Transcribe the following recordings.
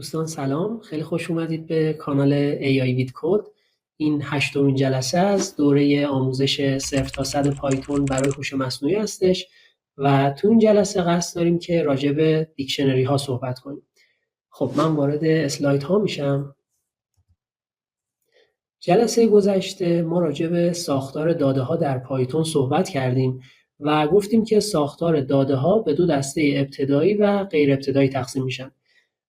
دوستان سلام، خیلی خوش اومدید به کانال AI with Code. این 8مین جلسه از دوره آموزش 0 تا 100 پایتون برای هوش مصنوعی هستش و تو این جلسه قصد داریم که راجع به دیکشنری ها صحبت کنیم. خب من وارد اسلاید ها میشم. جلسه گذشته ما راجع به ساختار داده ها در پایتون صحبت کردیم و گفتیم که ساختار داده ها به دو دسته ابتدایی و غیر ابتدایی تقسیم میشن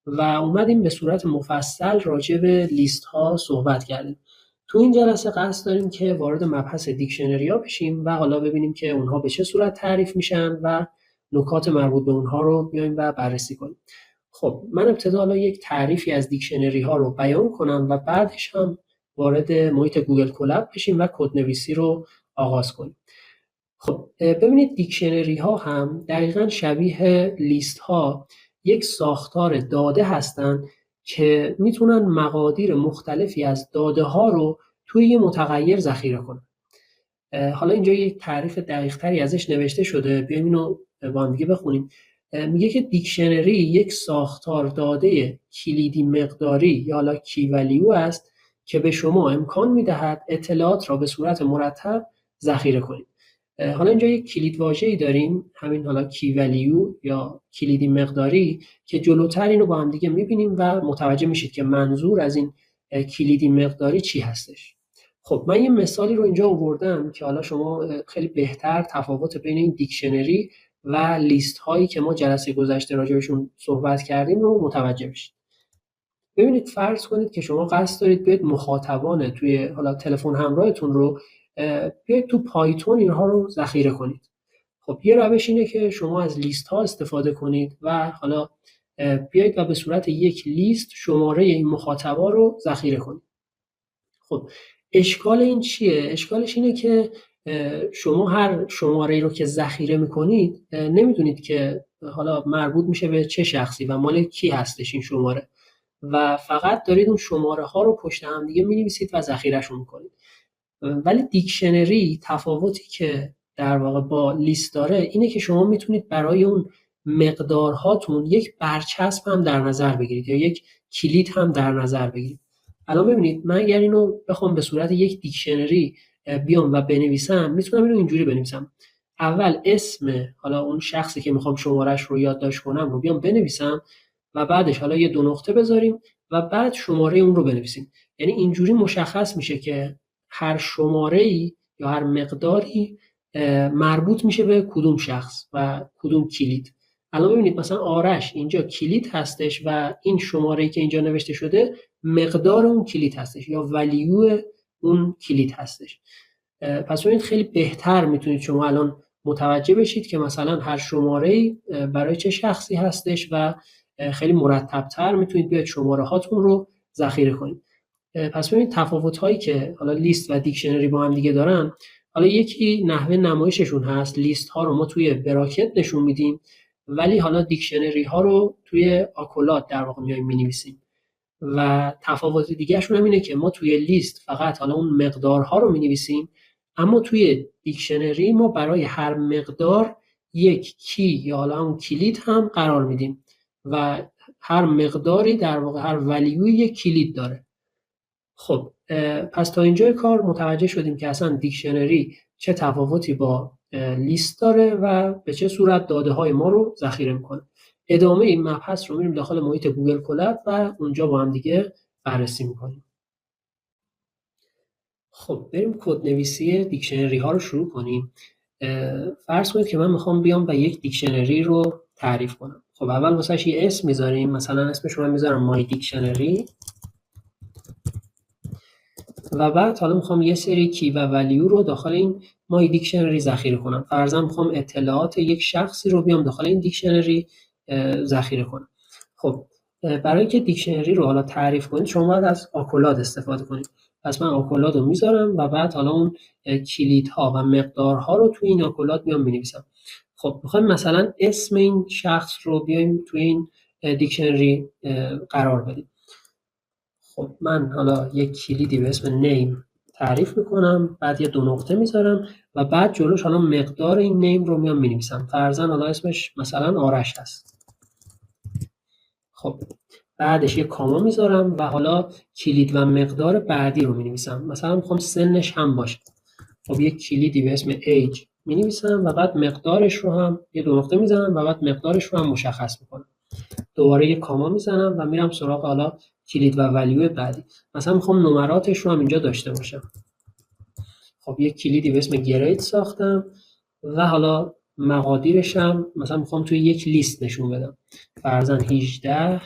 و اومدیم به صورت مفصل راجع به لیست ها صحبت کردیم. تو این جلسه قصد داریم که وارد مبحث دیکشنری ها بشیم و حالا ببینیم که اونها به چه صورت تعریف میشن و نکات مربوط به اونها رو بیایم و بررسی کنیم. خب من ابتدا حالا یک تعریفی از دیکشنری ها رو بیان کنم و بعدش هم وارد محیط گوگل کلاب بشیم و کدنویسی رو آغاز کنیم. خب ببینید دیکشنری ها هم دقیقاً شبیه لیست ها یک ساختار داده هستند که میتونن مقادیر مختلفی از داده ها رو توی یه متغیر ذخیره کنن. حالا اینجا یک تعریف دقیق تری ازش نوشته شده، بیایم اینو با هم دیگه بخونیم. میگه که دیکشنری یک ساختار داده کلیدی مقداری یا حالا کی ولیو است که به شما امکان میدهد اطلاعات را به صورت مرتب ذخیره کنید. حالا اینجا یک کلید واژه‌ای داریم، همین حالا کی ولیو یا کلیدی مقداری، که جلوتر اینو با هم دیگه می‌بینیم و متوجه میشید که منظور از این کلیدی مقداری چی هستش. خب من یه مثالی رو اینجا آوردم که حالا شما خیلی بهتر تفاوت بین این دیکشنری و لیست هایی که ما جلسه گذشته راجعشون صحبت کردیم رو متوجه بشید. ببینید فرض کنید که شما قصد دارید بیاید مخاطبان توی حالا تلفن همراهتون رو بیاید تو پایتون اینها رو ذخیره کنید. خب یه روش اینه که شما از لیست ها استفاده کنید و حالا بیاید و به صورت یک لیست شماره این مخاطبا رو ذخیره کنید. خب اشکال این چیه؟ اشکالش اینه که شما هر شماره‌ای رو که ذخیره می‌کنید نمی‌دونید که حالا مربوط میشه به چه شخصی و مال کی هستش این شماره و فقط دارید اون شماره ها رو پشت هم دیگه می‌نویسید و ذخیره‌شون می‌کنید. ولی دیکشنری تفاوتی که در واقع با لیست داره اینه که شما میتونید برای اون مقدارهاتون یک برچسب هم در نظر بگیرید یا یک کلید هم در نظر بگیرید. الان ببینید من اگر اینو بخوام به صورت یک دیکشنری بیام و بنویسم، میتونم اینو اینجوری بنویسم. اول اسم حالا اون شخصی که میخوام شمارش رو یادداشت کنم رو بیام بنویسم و بعدش حالا یه 2 نقطه بذاریم و بعد شماره اون رو بنویسیم. یعنی اینجوری مشخص میشه که هر شماره‌ای یا هر مقداری مربوط میشه به کدوم شخص و کدوم کلید. الان ببینید مثلا آرش اینجا کلید هستش و این شماره‌ای که اینجا نوشته شده مقدار اون کلید هستش یا ولیو اون کلید هستش. پس ببینید خیلی بهتر میتونید شما الان متوجه بشید که مثلا هر شماره‌ای برای چه شخصی هستش و خیلی مرتب‌تر میتونید بیاید شماره هاتون رو ذخیره کنید. پس ببینید تفاوت‌هایی که حالا لیست و دیکشنری با هم دیگه دارن، حالا یکی نحوه نمایششون هست. لیست ها رو ما توی براکت نشون میدیم ولی حالا دیکشنری ها رو توی آکولات در واقع میایم مینویسیم و تفاوت دیگه‌شون هم اینه که ما توی لیست فقط حالا اون مقدارها رو مینویسیم، اما توی دیکشنری ما برای هر مقدار یک کی یا حالا اون کلید هم قرار میدیم و هر مقداری در واقع هر ولیوی یک کلید داره. خب پس تا اینجای کار متوجه شدیم که اصلا دیکشنری چه تفاوتی با لیست داره و به چه صورت داده های ما رو ذخیره میکنه. ادامه این مبحث رو میریم داخل محیط گوگل کلاب و اونجا با هم دیگه بررسی میکنیم. خب بریم کدنویسی دیکشنری ها رو شروع کنیم. فرض کنید که من میخوام بیام و یک دیکشنری رو تعریف کنم. خب اول واسش یه اسم میذاریم، مثلا اسمش رو من میذارم مای دیکشنری و بعد حالا میخوام یه سری کی و ولیو رو داخل این مای دیکشنری ذخیره کنم. فرضاً میخوام اطلاعات یک شخصی رو بیام داخل این دیکشنری ذخیره کنم. خب برای اینکه دیکشنری رو حالا تعریف کنید شما باید از آکولاد استفاده کنید. پس من آکولاد رو میذارم و بعد حالا اون کلیدها و مقدارها رو توی این آکولاد میام مینویسم. خب میخوایم مثلا اسم این شخص رو بیایم توی این دیکشنری قرار بدیم. خب من حالا یک کلیدی به اسم نیم تعریف میکنم، بعد یه 2 نقطه میذارم و بعد جلوش حالا مقدار این نیم رو میام مینویسم. فرضاً حالا اسمش مثلا آرش هست. خب بعدش یه کاما میذارم و حالا کلید و مقدار بعدی رو مینویسم. مثلا میخوام سنش هم باشه، خب یک کلیدی به اسم age مینویسم و بعد مقدارش رو هم یه دو نقطه میزنم و بعد مقدارش رو هم مشخص میکنم. دوباره یه کاما میزنم و میرم سراغ حالا کلید و ولیو بعدی. مثلا میخوام نمراتش رو هم اینجا داشته باشم. خب یک کلیدی به اسم گرید ساختم و حالا مقادیرش هم مثلا میخوام توی یک لیست نشون بدم، فرضاً 18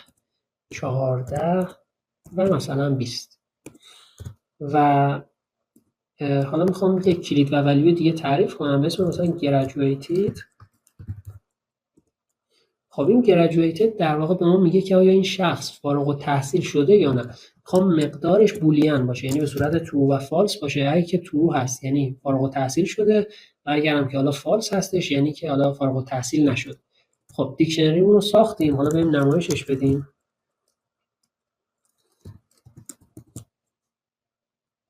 14 و مثلا 20. و حالا میخوام یک کلید و ولیو دیگه تعریف کنم به اسم مثلا graduated. خب این graduated در واقع به ما میگه که آیا این شخص فارغ التحصیل شده یا نه. میخوام مقدارش بولیان باشه، یعنی به صورت ترو و فالس باشه. اگه که ترو هست یعنی فارغ التحصیل شده، و اگرم که حالا فالس هستش یعنی که حالا فارغ التحصیل نشده. خب دیکشنریمون رو ساختیم، حالا بریم نمایشش بدیم.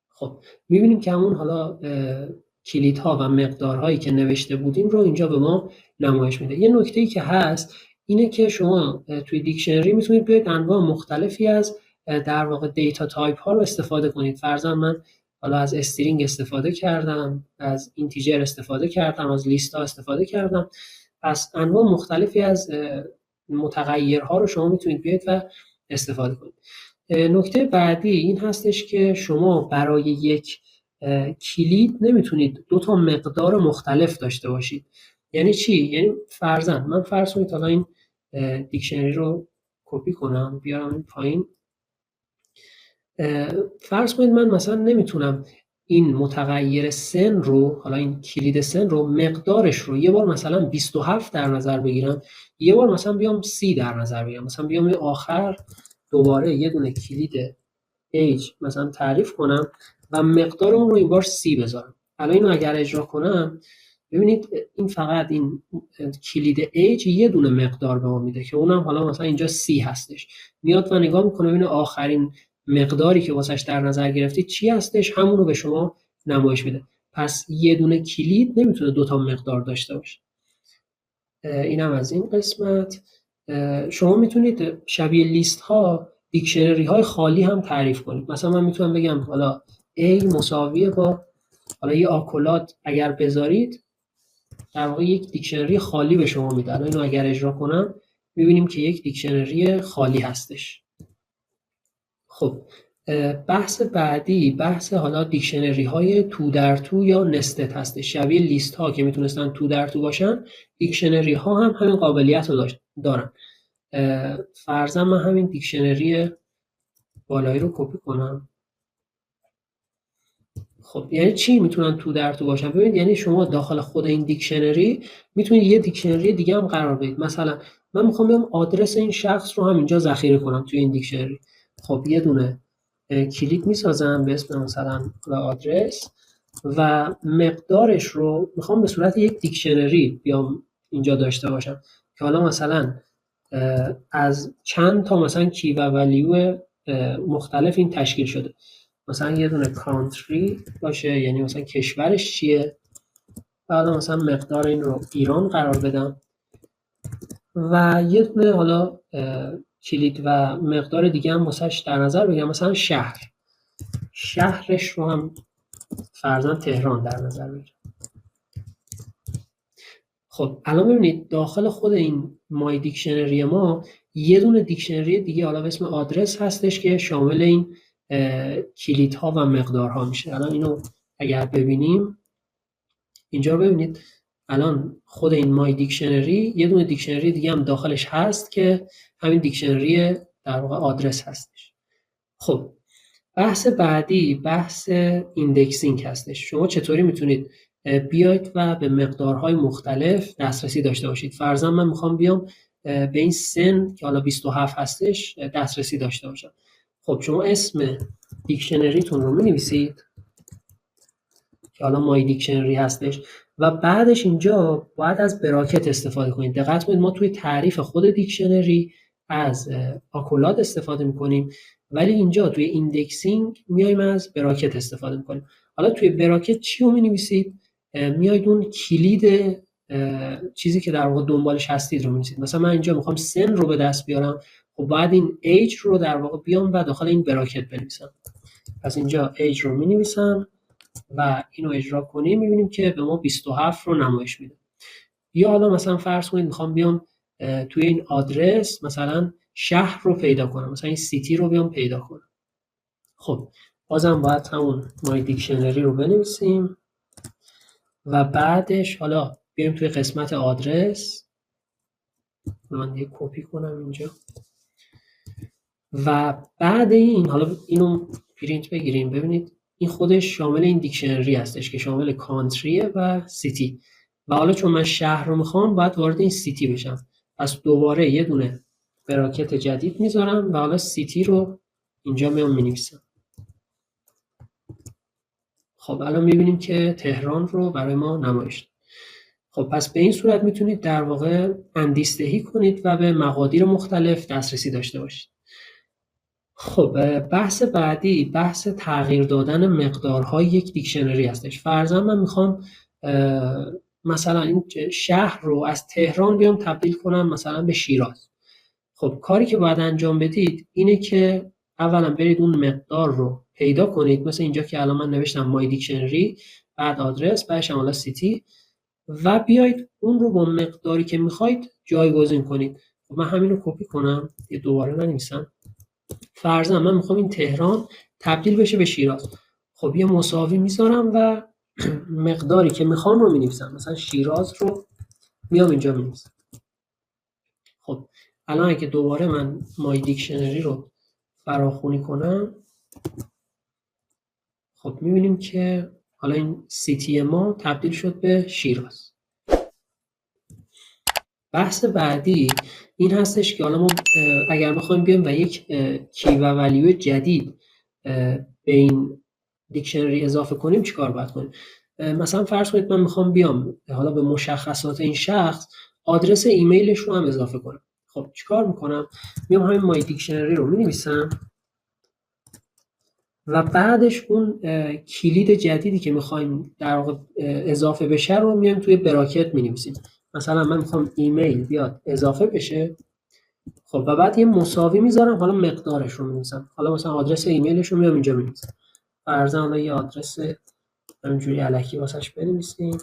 خب می‌بینیم که همون حالا کلیدها و مقدارهایی که نوشته بودیم رو اینجا به ما نمایش میده. یه نکته‌ای که هست اینه که شما توی دیکشنری میتونید بیاید انواع مختلفی از در واقع دیتا تایپ ها رو استفاده کنید. فرضاً من حالا از استرینگ استفاده کردم، از اینتیجر استفاده کردم، از لیست ها استفاده کردم. پس انواع مختلفی از متغیرها رو شما میتونید بیاید و استفاده کنید. نکته بعدی این هستش که شما برای یک کلید نمیتونید دو تا مقدار مختلف داشته باشید. یعنی چی؟ یعنی فرضاً من فرض کنید حالا این دیکشنری رو کپی کنم بیارم این پایین. فرض کنید من مثلا نمیتونم این متغیر سن رو، حالا این کلید سن رو مقدارش رو یه بار مثلا 27 در نظر بگیرم، یه بار مثلا بیام 30 در نظر بگیرم، مثلا بیام آخر دوباره یه دونه کلید age مثلا تعریف کنم و مقدار اون رو این بار 30 بذارم. الان اینو اگر اجرا کنم ببینید این فقط این کلید age یه دونه مقدار به ما میده که اونم حالا مثلا اینجا 30 هستش. میاد و نگاه میکنه ببینه آخرین مقداری که واسش در نظر گرفتید چی هستش، همون رو به شما نمایش میده. پس یه دونه کلید نمیتونه دو تا مقدار داشته باشه. اینم از این قسمت. شما میتونید شبیه لیست ها دیکشنری های خالی هم تعریف کنید. مثلا من میتونم بگم حالا A مساویه با حالا یه آکولاد اگر بذارید در واقع یک دیکشنری خالی به شما میده. الان اینو اگر اجرا کنم میبینیم که یک دیکشنری خالی هستش. خب بحث بعدی بحث حالا دیکشنری های تو در تو یا نستد هستش. شبیه لیست ها که میتونستن تو در تو باشن، دیکشنری ها هم همین قابلیت رو دارن. فرضاً من همین دیکشنری بالایی رو کپی کنم. خب یعنی چی میتونن تو در تو باشن؟ ببینید یعنی شما داخل خود این دیکشنری میتونید یه دیکشنری دیگه هم قرار بدید. مثلا من میخوام بیام آدرس این شخص رو هم اینجا ذخیره کنم توی این دیکشنری. خب یه دونه کلید میسازم به اسم مثلا آدرس و مقدارش رو میخوام به صورت یک دیکشنری بیام اینجا داشته باشم که حالا مثلا از چند تا مثلا کی و ولیو مختلف این تشکیل شده. مثلا یه دونه کانتری باشه یعنی مثلا کشورش چیه، حالا مثلا مقدار این رو ایران قرار بدم و یه دونه حالا کلید و مقدار دیگه هم واسش در نظر بگیرم، مثلا شهرش رو هم فرضاً تهران در نظر بگیرم. خب الان ببینید داخل خود این مای دیکشنری ما یه دونه دیکشنری دیگه حالا به اسم آدرس هستش که شامل این کلیدها و مقدارها میشه. الان اینو اگر ببینیم اینجا رو ببینید، الان خود این مای دیکشنری یه دونه دیکشنری دیگه هم داخلش هست که همین دیکشنری در واقع آدرس هستش. خب بحث بعدی بحث ایندکسینگ هستش. شما چطوری میتونید بیاید و به مقدارهای مختلف دسترسی داشته باشید. فرضاً من میخوام بیام به این سن که حالا 27 هستش دسترسی داشته باشم. خب شما اسم دیکشنریتون رو مینویسید که حالا مای دیکشنری هستش و بعدش اینجا باید از براکت استفاده کنید. دقت کنید ما توی تعریف خود دیکشنری از آکولاد استفاده میکنیم ولی اینجا توی ایندکسینگ میایم از براکت استفاده میکنیم. حالا توی براکت چی رو مینویسید؟ میاید اون کلید چیزی که در واقع دنبالش هستید رو مینویسید. مثلا من اینجا میخوام سن رو به دست بیارم، خب باید این age رو در واقع بیام و داخل این براکت بنویسم. پس اینجا age رو می‌نویسم و اینو اجرا کنیم، می‌بینیم که به ما 27 رو نمایش میده. یا حالا مثلا فرض کنید میخوام بیام توی این آدرس مثلا شهر رو پیدا کنم، مثلا این سیتی رو بیام پیدا کنم. خب بازم باید همون مای دیکشنری رو بنویسیم و بعدش حالا بیایم توی قسمت آدرس، من یه کپی کنم اینجا و بعد این حالا اینو پرینت بگیریم. ببینید این خودش شامل این دیکشنری هستش که شامل کانتریه و سیتی و حالا چون من شهر رو میخوام باید وارد این سیتی بشم، پس دوباره یه دونه براکت جدید میذارم و حالا سیتی رو اینجا میام مینویسم. خب الان میبینیم که تهران رو برای ما نمایش داد. خب پس به این صورت میتونید در واقع اندیش‌دهی کنید و به مقادیر مختلف دسترسی داشته باشید. خب بحث بعدی بحث تغییر دادن مقدارهای یک دیکشنری هستش. فرضاً من میخوام مثلا این شهر رو از تهران بیام تبدیل کنم مثلا به شیراز. خب کاری که باید انجام بدید اینه که اولا برید اون مقدار رو پیدا کنید، مثل اینجا که الان من نوشتم مای دیکشنری، بعد آدرس، بعدش حالا سیتی و بیایید اون رو با مقداری که میخواید جایگزین کنید. خب من همین رو کپی کنم یه دوباره بنویسم. فرضاً من میخوام این تهران تبدیل بشه به شیراز. خب یه مساوی میذارم و مقداری که میخوام رو مینویسم، مثلا شیراز رو میام اینجا مینویسم. خب الان اگه دوباره من مای دیکشنری رو فراخونی کنم، خب میبینیم که حالا این سیتی ما تبدیل شد به شیراز. بحث بعدی این هستش که حالا ما اگر بخوایم بیایم و یک کی و ولیو جدید به این دیکشنری اضافه کنیم چیکار باید کنیم؟ مثلا فرض کنید من میخوام بیام حالا به مشخصات این شخص آدرس ایمیلش رو هم اضافه کنم. خب چیکار میکنم؟ میام همین مای دیکشنری رو مینویسم و بعدش اون کلید جدیدی که میخوایم در واقع اضافه بشه رو میایم توی براکت مینویسیم. مثلا من میخوام ایمیل بیاد اضافه بشه، خب و بعد یه مساوی میذارم، حالا مقدارش رو مینویسم. حالا مثلا آدرس ایمیلش رو میام اینجا مینویسم. فرضاً حالا یه آدرس همینجوری الکی واسش بنویسیم،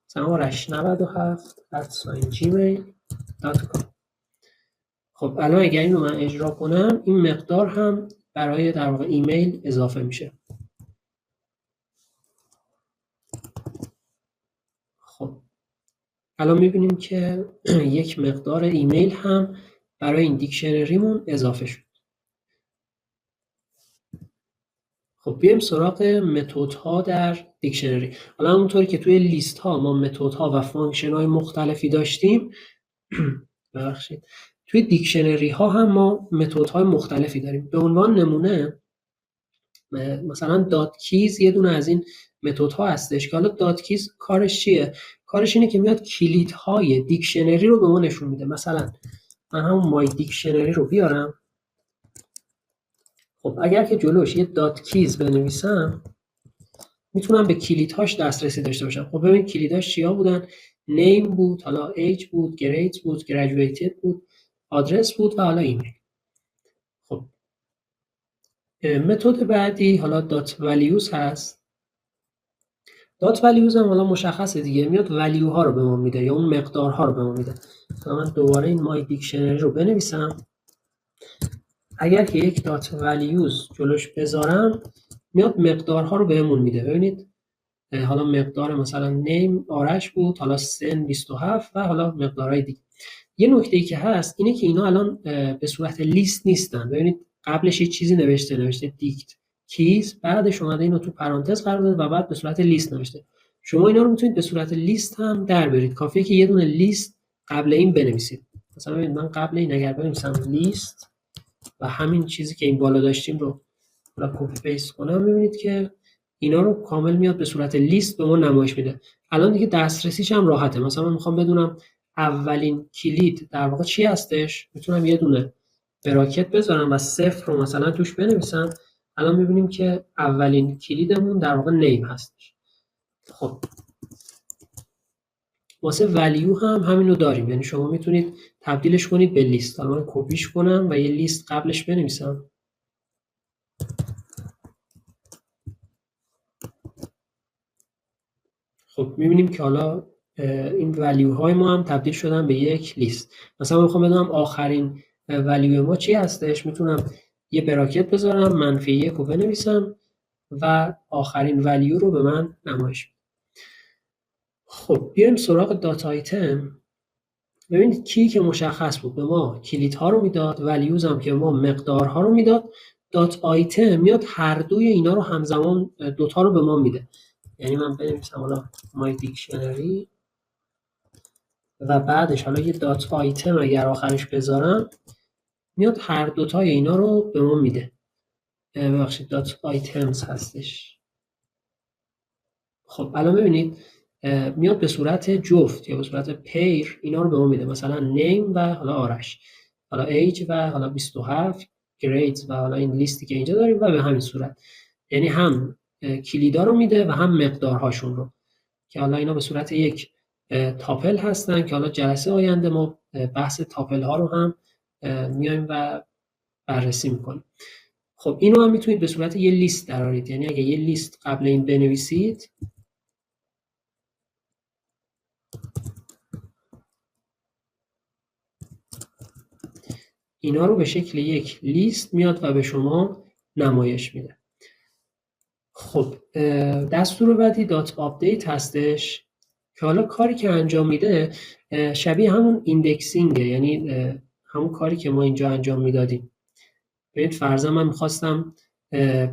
مثلا آرش97@gmail.com. خب الان اگر اینو من اجرا کنم این مقدار هم برای در واقع ایمیل اضافه میشه. خب الان میبینیم که یک مقدار ایمیل هم برای این دیکشنریمون اضافه شد. خب بیایم سراغ متدها در دیکشنری. حالا اونطوری که توی لیست ها ما متدها و فانکشن های مختلفی داشتیم ببخشید توی دیکشنری ها هم ما متدهای مختلفی داریم. به عنوان نمونه مثلا دات کیز یه دونه از این متدها هستش که حالا دات کیز کارش چیه؟ کارش اینه که میاد کلیدهای دیکشنری رو به ما نشون میده. مثلا من همون مای دیکشنری رو بیارم، خب اگر که جلوش یه دات کیز بنویسم میتونم به کلیدهاش دسترسی داشته باشم. خب ببین کلیدهاش چیا بودن؟ نیم بود، حالا ایج بود، گرید بود، گریجویتد بود، آدرس بود و حالا ایمیل. خب متد بعدی حالا دات ولیوز هست. دات ولیوز هم حالا مشخصه دیگه، میاد ولیو ها رو به ما میده یا اون مقدارها رو به ما میده. من دوباره این مای دیکشنری رو بنویسم. اگر که یک دات ولیوز جلوش بذارم میاد مقدارها رو بهمون میده. ببینید حالا مقدار مثلا نیم آرش بود، حالا سن 27 و حالا مقدارهای دیگه. یه نکته‌ای که هست اینه که اینا الان به صورت لیست نیستن. ببینید قبلش یه چیزی نوشته دیکت کیز، بعدش اومده اینو تو پرانتز قرار داده و بعد به صورت لیست نوشته. شما اینا رو میتونید به صورت لیست هم در بیارید. کافیه که یه دونه لیست قبل این بنویسید. مثلا ببینید من قبل این اگر بنویسم لیست و همین چیزی که این بالا داشتیم رو کپی پیست کنم، می‌بینید که اینا رو کامل میاد به صورت لیست به ما نمایش میده. الان دیگه دسترسیش هم راحته. مثلا من میخوام بدونم اولین کلید در واقع چی هستش، میتونم یه دونه براکت بذارم و 0 رو مثلا توش بنویسم. الان می‌بینیم که اولین کلیدمون در واقع نیم هستش. خب واسه ولیو هم همینو داریم، یعنی شما میتونید تبدیلش کنید به لیست. حالا من کپیش کنم و یه لیست قبلش بنویسم. خب میبینیم که حالا این ولیو های ما هم تبدیل شدن به یک لیست. مثلا من میخوام بدونم آخرین ولیو ما چی هستش، میتونم یه براکت بذارم -1 رو بنویسم و آخرین ولیو رو به من نمایش میده. خب بیایم سراغ دات آیتم. ببینید کی که مشخص بود به ما کلیدها رو میداد، ولیوز هم که به ما مقدارها رو میداد. دات آیتم میاد هر دوی اینا رو همزمان دوتا رو به ما میده. یعنی من بنویسم حالا مای دیکشنری و بعدش حالا یه دات آیتم اگر آخرش بذارم میاد هر دوتای اینا رو به ما میده. ببخشید دات آیتمز هستش. خب الان ببینید میاد به صورت جفت یا به صورت پیر اینا رو به ما میده، مثلا نیم و حالا آرش، حالا ایج و حالا 27 گریدز و حالا این لیستی که اینجا داریم و به همین صورت. یعنی هم کلیدا رو میده و هم مقدارهاشون رو، که حالا اینا به صورت یک تاپل هستن که حالا جلسه آینده ما بحث تاپل ها رو هم میایم و بررسی میکنیم. خب اینو هم میتونید به صورت یه لیست درارید، یعنی اگه یه لیست قبل این بنویسید اینا رو به شکل یک لیست میاد و به شما نمایش میده. خب دستور بعدی دات آپدیت هستش که حالا کاری که انجام میده شبیه همون ایندکسینگه، یعنی همون کاری که ما اینجا انجام میدادیم. ببینید فرضاً من میخواستم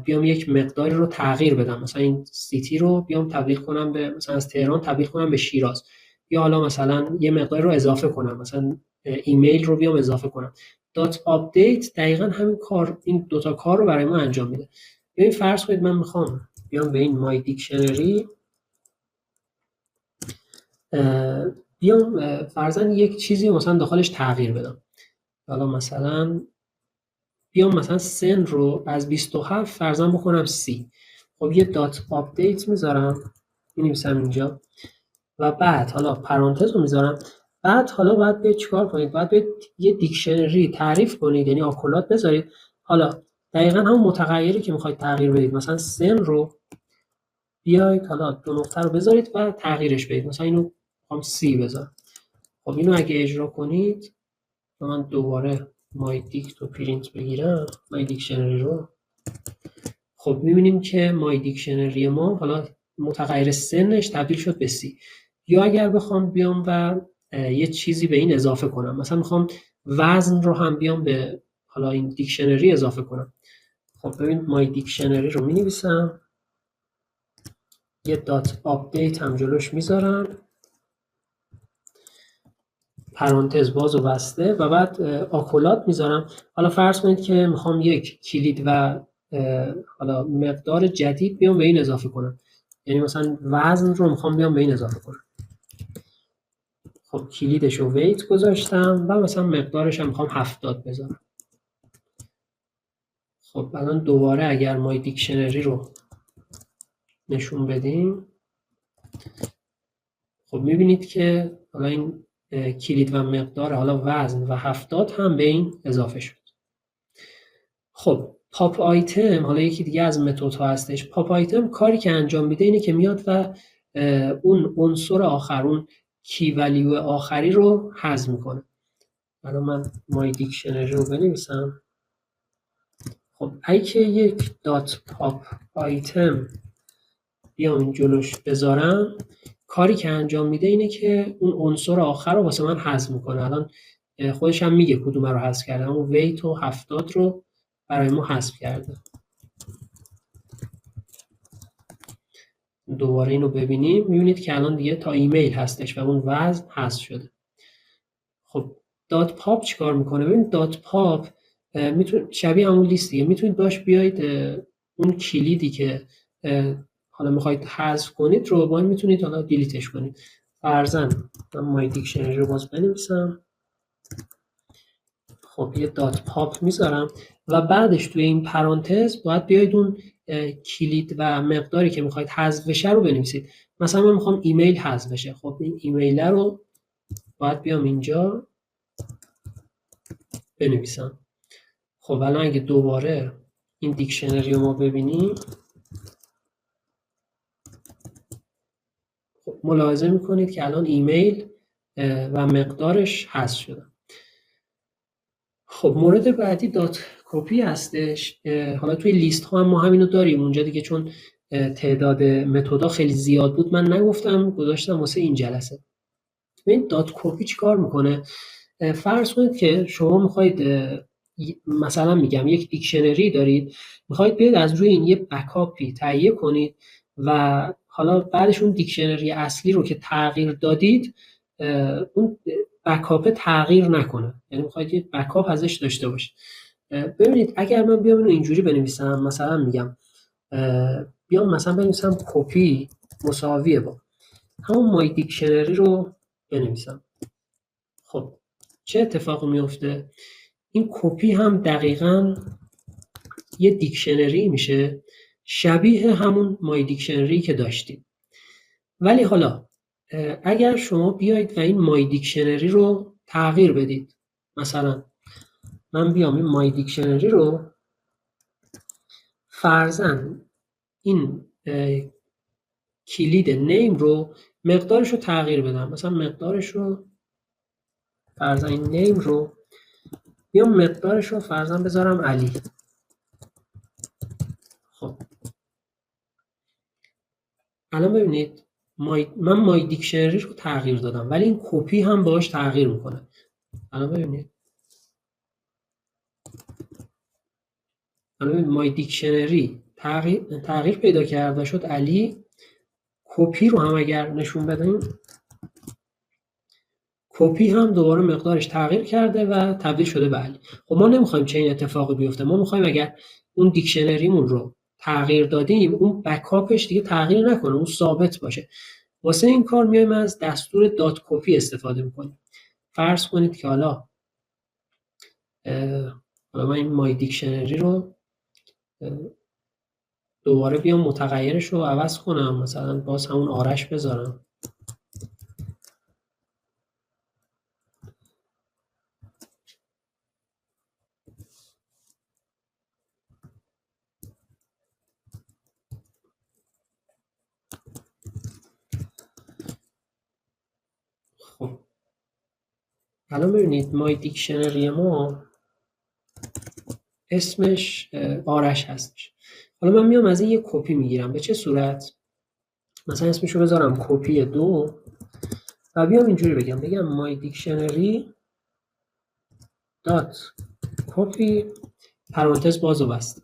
بیام یک مقداری رو تغییر بدم، مثلا این سیتی رو بیام تبدیل کنم به مثلا از تهران تبدیل کنم به شیراز، یا حالا مثلا یه مقداری رو اضافه کنم، مثلا ایمیل رو بیام اضافه کنم. دات آپدیت دقیقاً همین کار، این دوتا کار رو برای ما انجام میده. ببین فرض کنید من میخوام بیام به این مای دیکشنری بیام فرضاً یک چیزی مثلا داخلش تغییر بدم. حالا مثلا بیام مثلا سن رو از 27 فرضاً بکنم 30. خب یه دات آپدیت میذارم، می‌نویسم اینجا و بعد حالا پرانتز رو میذارم. بعد حالا باید بیاید چیکار کنید؟ باید بیاید یه دیکشنری تعریف کنید، یعنی آکولات بذارید. حالا دقیقاً همون متغیری که میخواید تغییر بدید، مثلا سن رو بیاید حالا 2 نقطه رو بذارید و تغییرش بدید، مثلا اینو میخوام 30 بذارم. خب اینو اگه اجرا کنید، من دوباره مای دیکت رو پرینت بگیرم، مای دیکشنری رو، خب می‌بینیم که مای دیکشنری ما حالا متغیر سنش تبدیل شد به 30. یا اگر بخوام بیام و یه چیزی به این اضافه کنم، مثلا میخوام وزن رو هم بیام به حالا این دیکشنری اضافه کنم. خب ببین مای دیکشنری رو می‌نویسم، یه دات آپدیت هم جلوش میذارم، پرانتز باز و بسته و بعد آکولات میذارم. حالا فرض کنید که میخوام یک کلید و حالا مقدار جدید بیام به این اضافه کنم، یعنی مثلا وزن رو میخوام بیام به این اضافه کنم. خب کلیدش رو ویت گذاشتم و مثلا مقدارش هم میخوام 70 بذارم. خب الان دوباره اگر مای دیکشنری رو نشون بدیم، خب میبینید که حالا این کلید و مقدار حالا وزن و 70 هم به این اضافه شد. خب پاپ آیتم حالا یکی دیگه از متدها هستش. پاپ آیتم کاری که انجام میده اینه که میاد و اون عنصر آخر، اون کی ولیو آخری رو حذف میکنه. الان من مای دیکشنری رو بنویسم. خب اگه که یک دات پاپ آیتم بیام این جلوش بذارم، کاری که انجام میده اینه که اون عنصر آخر رو واسه من حذف میکنه. الان خودش هم میگه کدوم رو حذف کرده، اون ویت و 70 رو برای ما حذف کرده. دوباره اینو ببینیم، میبینید که الان دیگه تا ایمیل هستش و اون وزن حذف شده. خب دات پاپ چیکار میکنه؟ ببینید دات پاپ میتونه شبیه همون لیستیه، میتونید باش بیاید اون کلیدی که حالا میخواید حذف کنید رو با میتونید حالا دیلیتش کنید. فرضاً من مای دیکشنری رو باز بنویسم. خب یه دات پاپ میذارم و بعدش توی این پرانتز باید بیاید اون کلید و مقداری که میخواید حذف بشه رو بنویسید. مثلا من میخوام ایمیل حذف بشه. خب این ایمیل رو باید بیام اینجا بنویسم. خب الان اگه دوباره این دیکشنری رو ما ببینیم، خب ملاحظه میکنید که الان ایمیل و مقدارش حذف شده. خب مورد بعدی دات کپی هستش. حالا توی لیست ها هم ما همینو داریم اونجا دیگه، چون تعداد متدا خیلی زیاد بود من نگفتم، گذاشتم واسه این جلسه. این دات کپی چیکار میکنه؟ فرض کنید که شما میخواید مثلا میگم یک دیکشنری دارید، میخواید بیاید از روی این یه بکاپی تهیه کنید و حالا بعدش اون دیکشنری اصلی رو که تغییر دادید اون بکاپ تغییر نکنه، یعنی میخواید یه بکاپ ازش داشته باشید. ببینید اگر من بیام اینو اینجوری بنویسم، مثلا میگم بیام مثلا بنویسم کپی مساویه با همون مای دیکشنری رو بنویسم. خب چه اتفاقی میفته؟ این کپی هم دقیقاً یه دیکشنری میشه شبیه همون مای دیکشنری که داشتیم. ولی حالا اگر شما بیایید و این مای دیکشنری رو تغییر بدید، مثلا من بیام این مای دیکشنری رو فرضاً این کلید نیم رو مقدارش رو تغییر بدم، مثلا مقدارش رو فرضاً این نیم رو بیام مقدارش رو فرضاً بذارم علی. خب الان ببینید من مای دیکشنری رو تغییر دادم ولی این کپی هم باهاش تغییر میکنه. الان ببینید مای دیکشنری تغییر پیدا کرد و شد علی. کپی رو هم اگر نشون بدیم، کپی هم دوباره مقدارش تغییر کرده و تبدیل شده به علی. خب ما نمیخوایم چه این اتفاقی بیفته، ما میخوایم اگر اون دیکشنریمون رو تغییر دادیم اون بکاپش دیگه تغییر نکنه، اون ثابت باشه. واسه این کار میایم از دستور دات کپی استفاده میکنیم. فرض کنید که حالا من این مای دیکشنری رو دوباره بیام متغیرش رو عوض کنم، مثلا باز همون آرش بذارم. خب الان ببینید مای دیکشنری ما اسمش آرش هستش. حالا من میام از این یه کپی میگیرم. به چه صورت؟ مثلا اسمشو بذارم کپی 2 و بیام اینجوری بگم مای دیکشنری دات کپی پرانتز باز و بسته.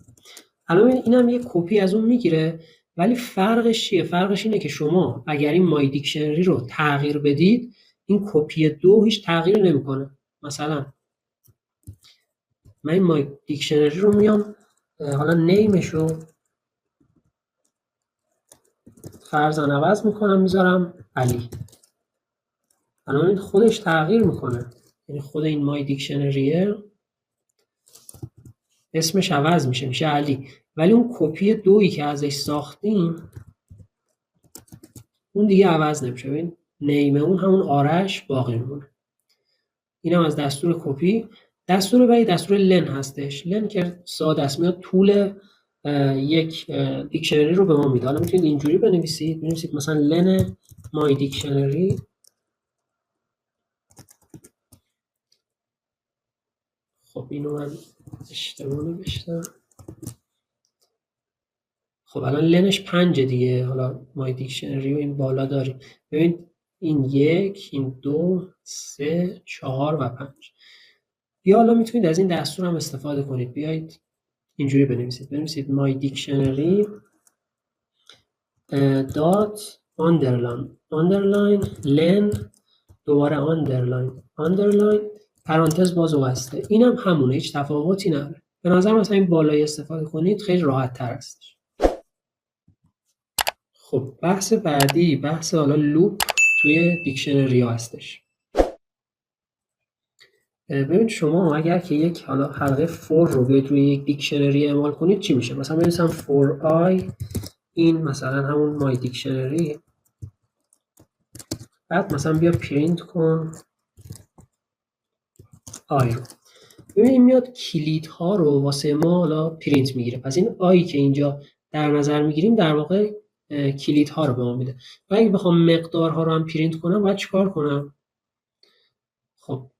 الان اینم یه کپی از اون میگیره، ولی فرقش چیه؟ فرقش اینه که شما اگر این مای دیکشنری رو تغییر بدید این کپی 2 هیچ تغییر نمیکنه. مثلا من این مای دیکشنری رو میام حالا نیمش رو فرضاً عوض میکنم میذارم علی. الان این خودش تغییر میکنه، یعنی خود این مای دیکشنریه اسمش عوض میشه علی، ولی اون کپی 2 که ازش ساختیم اون دیگه عوض نمیشه. ببین نیم اون همون آرش باقی میمونه. اینم از دستور کپی. دستور بعدی دستور لن هستش. لن که ساده است، میاد طول یک دیکشنری رو به ما میده. حالا میتونید اینجوری بنویسید مثلا لن مای دیکشنری. خب اینو من اشتباه نوشتم. خب الان لنش 5 دیگه. حالا مای دیکشنری و این بالا داریم. ببین این 1 این 2 3 4 و 5. یا حالا میتونید از این دستور هم استفاده کنید. بیایید اینجوری بنویسید مای دیکشنری دات آندرلاین لن دوباره آندرلاین پرانتز باز و بسته. اینم همونه، هیچ تفاوتی نداره. به نظر مثلا این بالایی استفاده کنید خیلی راحت تر هستش. خب بحث بعدی بحث حالا لوپ توی دیکشنری ها هستش. ببینید شما اگر که یک حالا حلقه فور رو بیاید روی یک دیکشنری اعمال کنید چی میشه؟ مثلا بنویسم فور آی این مثلا همون مای دیکشنری بعد مثلا بیا پرینت کن آی رو. ببینیم میاد کلیدها رو واسه ما حالا پرینت میگیره. پس این آیی که اینجا در نظر میگیریم در واقع کلیدها رو به ما میده. و اگه بخوام مقدارها رو هم پرینت کنم باید چیکار کنم؟ خب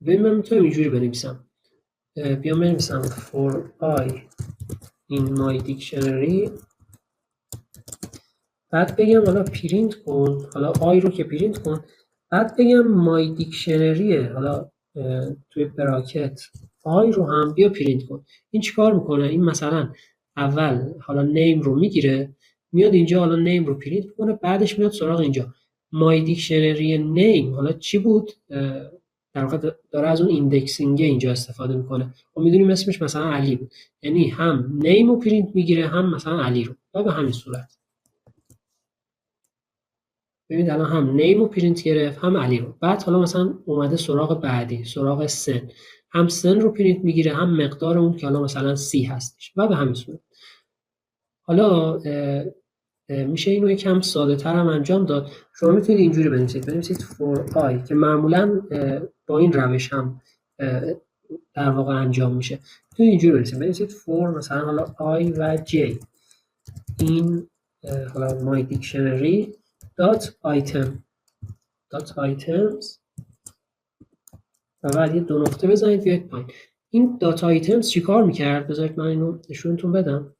ببین من میتونم اینجوری بنویسم. بیام بنویسم for I in my dictionary، بعد بگم حالا پرینت کن، حالا آی رو که پرینت کن، بعد بگم مای دیکشنری، حالا توی براکت آی رو هم بیا پرینت کن. این چیکار میکنه؟ این مثلا اول حالا نیم رو میگیره، میاد اینجا حالا نیم رو پرینت میکنه، بعدش میاد سراغ اینجا مای دیکشنری نیم. حالا چی بود؟ در واقع داره از اون ایندکسینگ اینجا استفاده میکنه. ما میدونیم اسمش مثلا علی بود، یعنی هم نیم رو پرینت میگیره هم مثلا علی رو. و به همین صورت ببینید الان هم نیم رو پرینت گرفت هم علی رو. بعد حالا مثلا اومده سراغ بعدی، سراغ سن، هم سن رو پرینت میگیره هم مقدار اون که حالا مثلا سی هستش. و به همین صورت حالا میشه اینو یکم ساده تر هم انجام داد. شما میتونید اینجوری بنویسید for i که معمولا با این روش هم در واقع انجام میشه. میتونید اینجوری بنویسید for مثلا حالا i و j این حالا my dictionary dot item dot items و بعد یه دو نقطه بزنید بیاید پایین. این دات آیتمز چیکار میکرد؟ بذارید من اینو نشونتون بدم.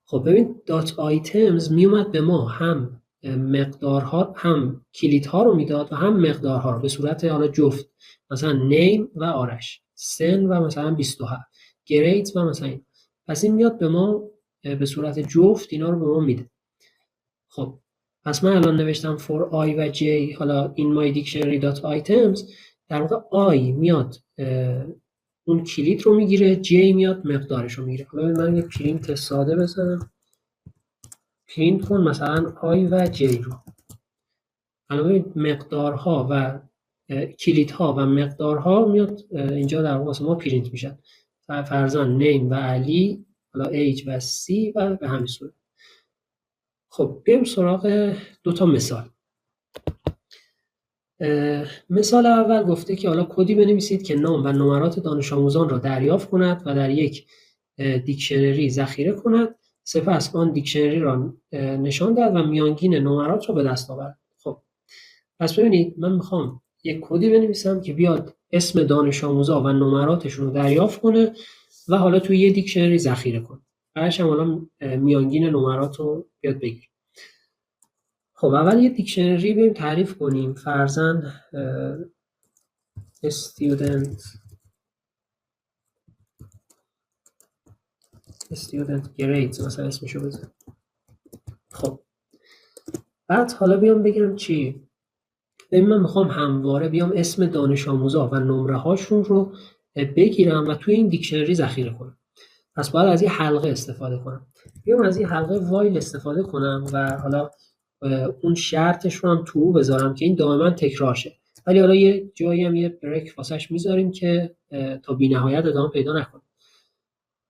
خب ببین دات آیتمز میومد به ما هم مقدارها هم کلیدها رو میداد و هم مقدارها رو به صورت حالا جفت، مثلا نیم و آرش، سن و مثلا 27، گریت و مثلا این. پس این میاد به ما به صورت جفت اینا رو به ما میده. خب پس من الان نوشتم for i و j حالا in my dictionary dot items، در واقع i میاد اون کلید رو میگیره، j میاد مقدارش رو میگیره. حالا من یه پرینت ساده بزنم، پرینت کن مثلا i و j رو. الان ببینید مقدارها و کلیدها و مقدارها میاد اینجا در واقع ما پرینت میشن، فرضاً نیم و علی، حالا age و c و به همین صورت. خب بریم سراغ دو تا مثال. مثال اول گفته که حالا کدی بنویسید که نام و نمرات دانش آموزان را دریافت کند و در یک دیکشنری ذخیره کند، سپس آن دیکشنری را نشان دهد و میانگین نمرات را به دست آورد. خب پس ببینید من میخوام یک کدی بنویسم که بیاد اسم دانش آموزا و نمراتشون رو دریافت کنه و حالا توی یه دیکشنری ذخیره کنه. بعدش هم حالا میانگین نمرات رو بیاد بگیره. خب اول یه دیکشنری بریم تعریف کنیم. فرضاً student grades مثلا اسمشو بزن. خب بعد حالا بیام بگم چی؟ ببین من میخوام همواره بیام اسم دانش آموزا و نمره هاشون رو بگیرم و توی این دیکشنری ذخیره کنم. پس باید از یه حلقه استفاده کنم. بیام از یه حلقه وایل استفاده کنم و حالا اون شرطش رو هم تو بذارم که این دائما تکرار شه. ولی حالا یه جایی هم یه بریک واسش میذاریم که تا بی‌نهایت ادامه پیدا نکنه.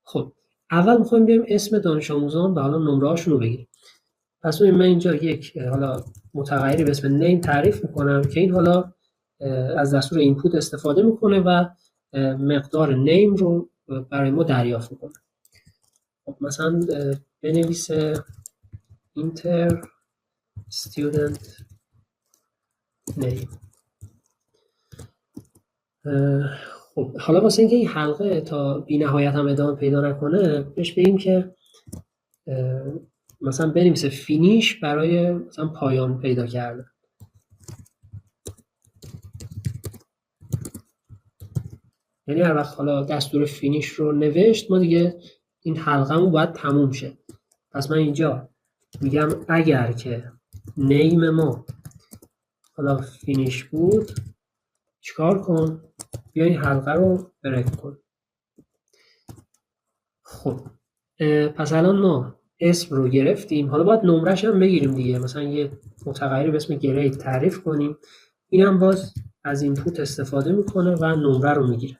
خب اول میخوایم بیایم اسم دانش آموزان و حالا نمره هاشون رو بگیریم. پس من اینجا یک حالا متغیری به اسم نیم تعریف میکنم که این حالا از دستور اینپوت استفاده میکنه و مقدار نیم رو برای ما دریافت میکنه. خب مثلا بنویسه اینتر student name. خب حالا واسه اینکه این حلقه تا بی نهایت هم ادامه پیدا نکنه بهش بگیم که مثلا بنویسه فینیش برای مثلا پایان پیدا کردن. یعنی هر وقت حالا دستور فینیش رو نوشت ما دیگه این حلقه‌مون باید تموم شه. پس من اینجا میگم اگر که نیم ما حالا فینیش بود چیکار کن؟ بیا این حلقه رو بریک کن. خب پس الان ما اسم رو گرفتیم، حالا باید نمرش هم بگیریم دیگه. مثلا یه متغیری به اسم گرید تعریف کنیم، این هم باز از اینپوت استفاده میکنه و نمره رو میگیره.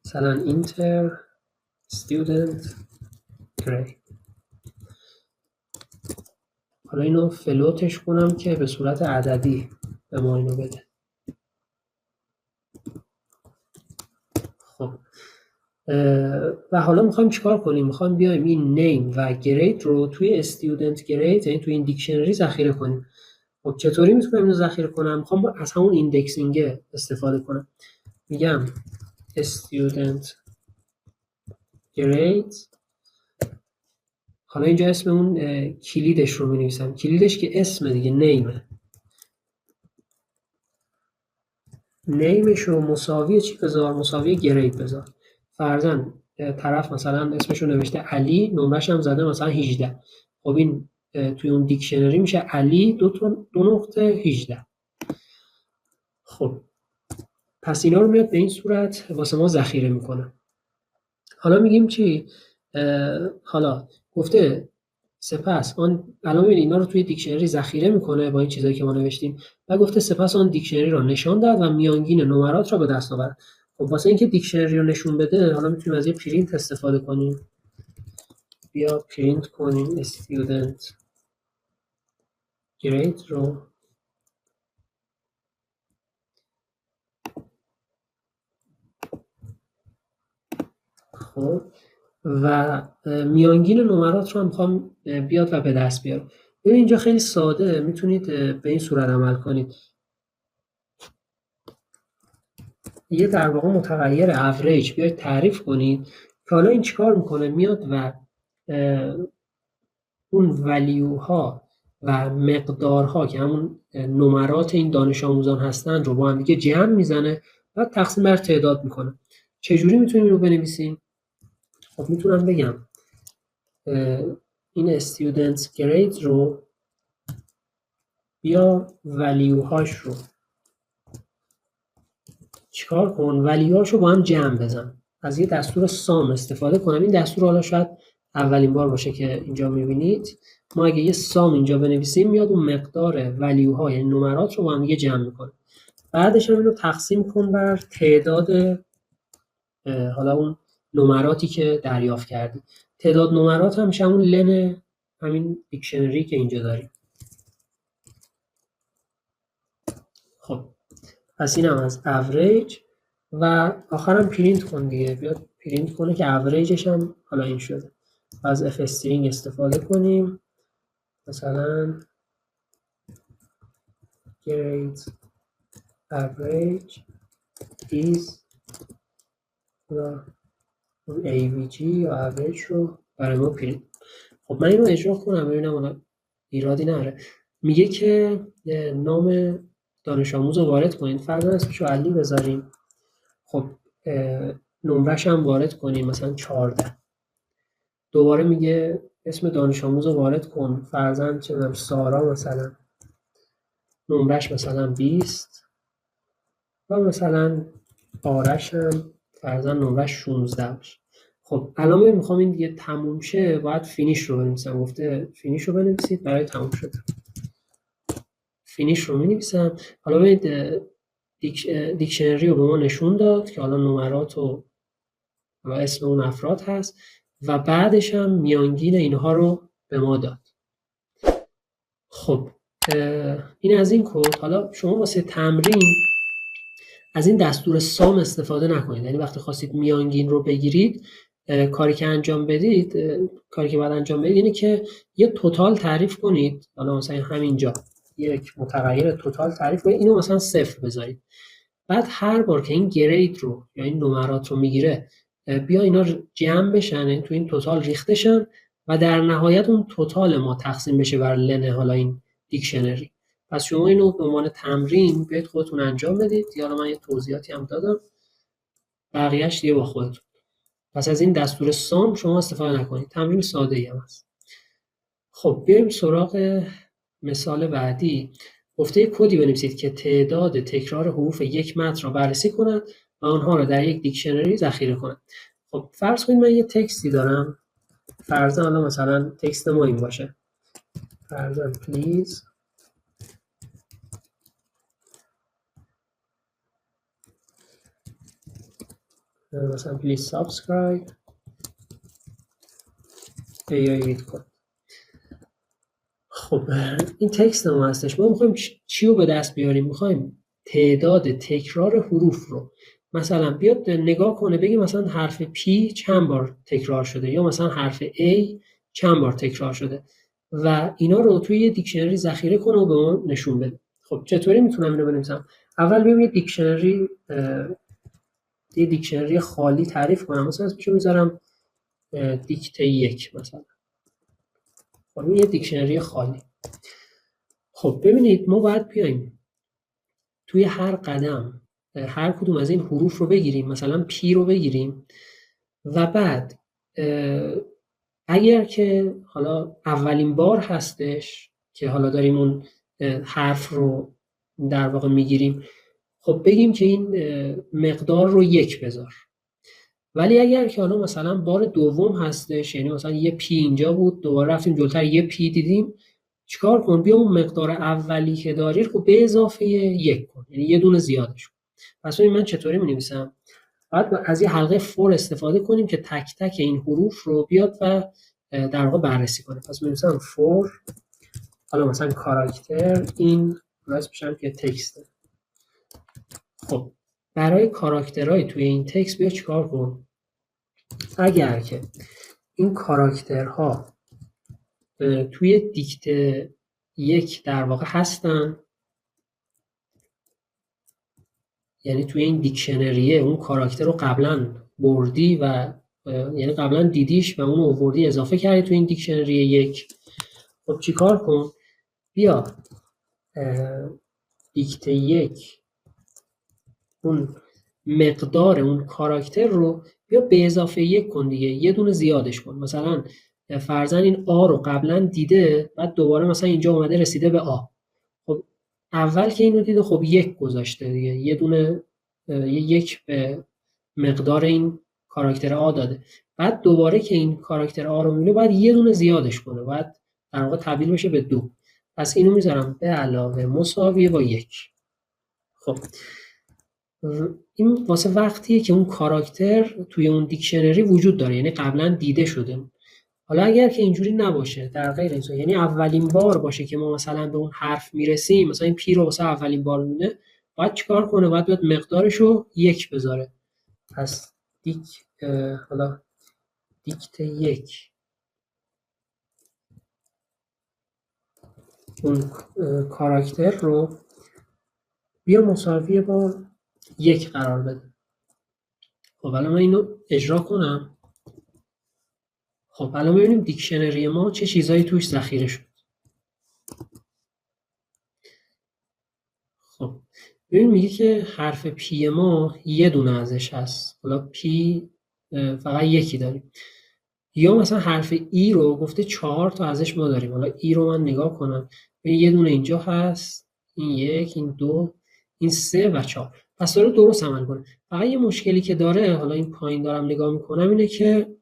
مثلا اینتر student grade. حالا اینو فلوتش کنم که به صورت عددی به ما اینو بده. خب و حالا میخوایم چیکار کنیم؟ میخوایم بیایم این نیم و گرید رو توی استودنت گرید، یعنی توی این دیکشنری ذخیره کنیم. خب چطوری میتونم اینو ذخیره کنم؟ میخوام از همون ایندکسینگ استفاده کنم. میگم student grade، حالا اینجا اسم اون کلیدش رو می نویسم، کلیدش که اسم دیگه نیمه، نیمش رو مساوی چی بذار؟ مساوی گرید بذار. فرضاً طرف مثلا اسمش رو نوشته علی، نمرش هم زده مثلا 18. خب این توی اون دیکشنری میشه علی 2.18. خب پس اینا رو میاد به این صورت واسه ما ذخیره میکنه. حالا میگیم چی؟ حالا گفته سپس آن، الان ببینید اینا رو توی دیکشنری ذخیره میکنه با این چیزایی که ما نوشتیم و گفته سپس آن دیکشنری را نشان داد و میانگین نمرات را به دست آورد. خب واسه اینکه دیکشنری رو نشون بده حالا میتونیم از یه پرینت استفاده کنیم. بیا پرینت کنیم student grade رو. خب و میانگین نمرات رو هم میخوام بیاد و به دست بیارم. ببین اینجا خیلی ساده میتونید به این صورت عمل کنید. یه در واقع متغیر اوریج بیاید تعریف کنید که حالا این چیکار میکنه؟ میاد و اون ولیوها و مقدارها که همون نمرات این دانش آموزان هستن رو با هم دیگه جمع میزنه و تقسیم بر تعداد میکنه. چجوری میتونیم رو بنویسیم؟ خب میتونم بگم این student grade رو بیا ولیوهاش رو چیکار کن؟ ولیوهاش رو با هم جمع بزن. از یه دستور سام استفاده کنم. این دستور حالا شاید اولین بار باشه که اینجا میبینید. ما اگه یه سام اینجا بنویسیم میاد اون مقدار ولیوها یعنی نمرات رو با هم دیگه جمع میکنه. بعدش هم اینو تقسیم کن بر تعداد حالا اون نمراتی که دریافت کردی. تعداد نمرات هم میشه همون لن همین دیکشنری که اینجا داریم. خب پس اینم از اوریج و آخرم پرینت کن دیگه. بیاد پرینت کنه که اوریجش هم حالا این شده. از اف استرینگ استفاده کنیم، مثلا grade average is و avg یا average رو برای ما پرینت. خب من اینو اجرا کنم ببینم اون ایرادی نره. میگه که نام دانش آموز رو وارد کنید، فرضاً اسمش رو علی بذاریم. خب نمرش هم وارد کنیم مثلا 14. دوباره میگه اسم دانش آموز رو وارد کن، فرضاً چه می‌دونم سارا، مثلا نمرش مثلا 20 و مثلا آرش هم فرضاً نمرش 16 باشه. خب الان میخوام این دیگه تموم شه، باید فینیش رو بنویسم. گفته فینیش رو بنویسید برای تموم شده. فینیش رو می‌نویسم. حالا ببینید دیکشنری رو به ما نشون داد که حالا نمرات و اسم اون افراد هست و بعدش هم میانگین اینها رو به ما داد. خب این از این کد. حالا شما واسه تمرین از این دستور سام استفاده نکنید. یعنی وقتی خواستید میانگین رو بگیرید، کاری که انجام بدید، کاری که باید انجام بدید اینه که یه توتال تعریف کنید. حالا مثلا همینجا یک متغیر توتال تعریف کنید، اینو مثلا 0 بذارید. بعد هر بار که این گرید رو یا این نمرات رو میگیره، بیا اینا جمع بشن، یعنی تو این توتال ریخته شن و در نهایت اون توتال ما تقسیم بشه بر لن حالا این دیکشنری. پس شما اینو به عنوان تمرین بیاید خودتون انجام بدید. حالا من یه توضیحاتی هم دادم، بقیه‌اش دیگه با خودتون. پس از این دستور سام شما استفاده نکنید. تمرین ساده‌ای هم هست. خب بیایم سراغ مثال بعدی. گفته یک کدی بنویسید که تعداد تکرار حروف یک متن را بررسی کند و آنها را در یک دیکشنری ذخیره کند. خب فرض کنید من یه تکستی دارم. فرضاً حالا مثلا تکست ما این باشه. فرضاً please مثلا please subscribe AI read کن. خب خب این تکست ما هستش. ما میخوایم چی رو به دست بیاریم؟ میخوایم تعداد تکرار حروف رو مثلا بیاد نگاه کنه، بگیم مثلا حرف P چند بار تکرار شده یا مثلا حرف A چند بار تکرار شده و اینا رو توی یه دیکشنری ذخیره کنه و به ما نشون بده. خب چطوری میتونم اینو بنویسم؟ اول بیام یه دیکشنری خالی تعریف کنم. مثلا اسمشو میذارم دیکته 1 مثلا. خب یه دیکشنری خالی. خب ببینید ما باید بیایم توی هر قدم هر کدوم از این حروف رو بگیریم، مثلا پی رو بگیریم و بعد اگر که حالا اولین بار هستش که حالا داریم اون حرف رو در واقع میگیریم، خب بگیم که این مقدار رو 1 بذار. ولی اگر که حالا مثلا بار دوم هستش، یعنی مثلا یه پی اینجا بود، دوباره رفتیم جلوتر یه پی دیدیم، چیکار کن؟ بیا اون مقدار اولی که داری رو به اضافه 1 کن، یعنی یه دونه زیادش کن. پس ببین من چطوری می‌نویسم؟ باید از یه حلقه فور استفاده کنیم که تک تک این حروف رو بیاد و در واقع بررسی کنه. پس می‌نویسم فور، حالا مثلا کاراکتر این راست میشم که تکسته. خب برای کاراکترهای توی این تکست بیا چیکار کن؟ اگر که این کاراکترها توی دیکته 1 در واقع هستن، یعنی توی این دیکشنریه اون کاراکتر رو قبلا بردی و یعنی قبلا دیدیش و اون رو آوردی اضافه کردی توی این دیکشنری 1. خب چیکار کن؟ بیا دیکته 1 اون مقدار اون کاراکتر رو بیا به اضافه 1 کن دیگه، یه دونه زیادش کن. مثلا فرضاً این آ رو قبلا دیده، بعد دوباره مثلا اینجا اومده رسیده به آ. خب اول که اینو دیده خب 1 گذاشته دیگه، یه دونه 1 به مقدار این کاراکتر آ داده. بعد دوباره که این کاراکتر آ رو میبینه باید یه دونه زیادش کنه، باید در واقع تبدیل بشه به 2. پس اینو میذارم به علاوه مساویه با 1. خب این واسه وقتیه که اون کاراکتر توی اون دیکشنری وجود داره، یعنی قبلا دیده شده. حالا اگر که اینجوری نباشه، در غیر این صورت، یعنی اولین بار باشه که ما مثلا به اون حرف میرسیم، مثلا این پی رو واسه اولین بار میبینه، باید چیکار کنه؟ باید مقدارش رو 1 بذاره. پس حالا دیکته 1 اون کاراکتر رو بیا مساویه با 1 قرار بده. خب الان من اینو اجرا کنم. خب الان ببینیم دیکشنری ما چه چیزایی توش ذخیره شد. خب ببین میگه که حرف پی ما یه دونه ازش هست. حالا پی فقط یکی داریم. یا مثلا حرف ای رو گفته 4 تا ازش ما داریم. حالا ای رو من نگاه کنم، ببین یه دونه اینجا هست، این 1، این 2، این 3 و 4. پس داره درست عمل کنه. فقط یه مشکلی که داره، حالا این پایین دارم نگاه میکنم، اینه که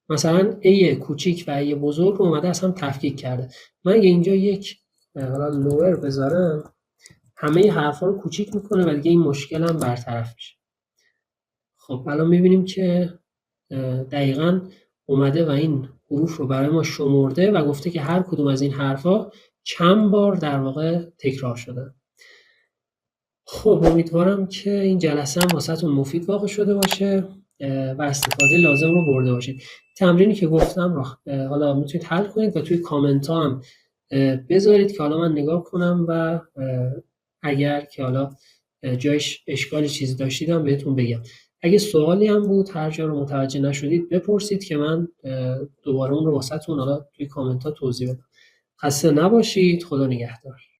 مثلا ای کوچیک و ای بزرگ رو اومده اصلا تفکیک کرده. من اگه اینجا یک حالا لوور بذارم، همه حرفا رو کوچیک میکنه و دیگه این مشکل هم برطرف میشه. خب الان میبینیم که دقیقاً اومده و این حروف رو برای ما شمرده و گفته که هر کدوم از این حرفا چند بار در واقع تکرار شدن. خب امیدوارم که این جلسه هم واسهتون مفید واقع شده باشه و استفاده لازم رو برده باشید. تمرینی که گفتم رو حالا میتونید حل کنید و توی کامنت ها هم بذارید که حالا من نگاه کنم و اگر که حالا جایش اشکالی چیزی داشتیدم بهتون بگم. اگه سوالی هم بود هر جا رو متوجه نشدید بپرسید که من دوباره اون رو واسهتون حالا توی کامنت ها توضیح بدم. خسته نباشید. خدا نگهدار.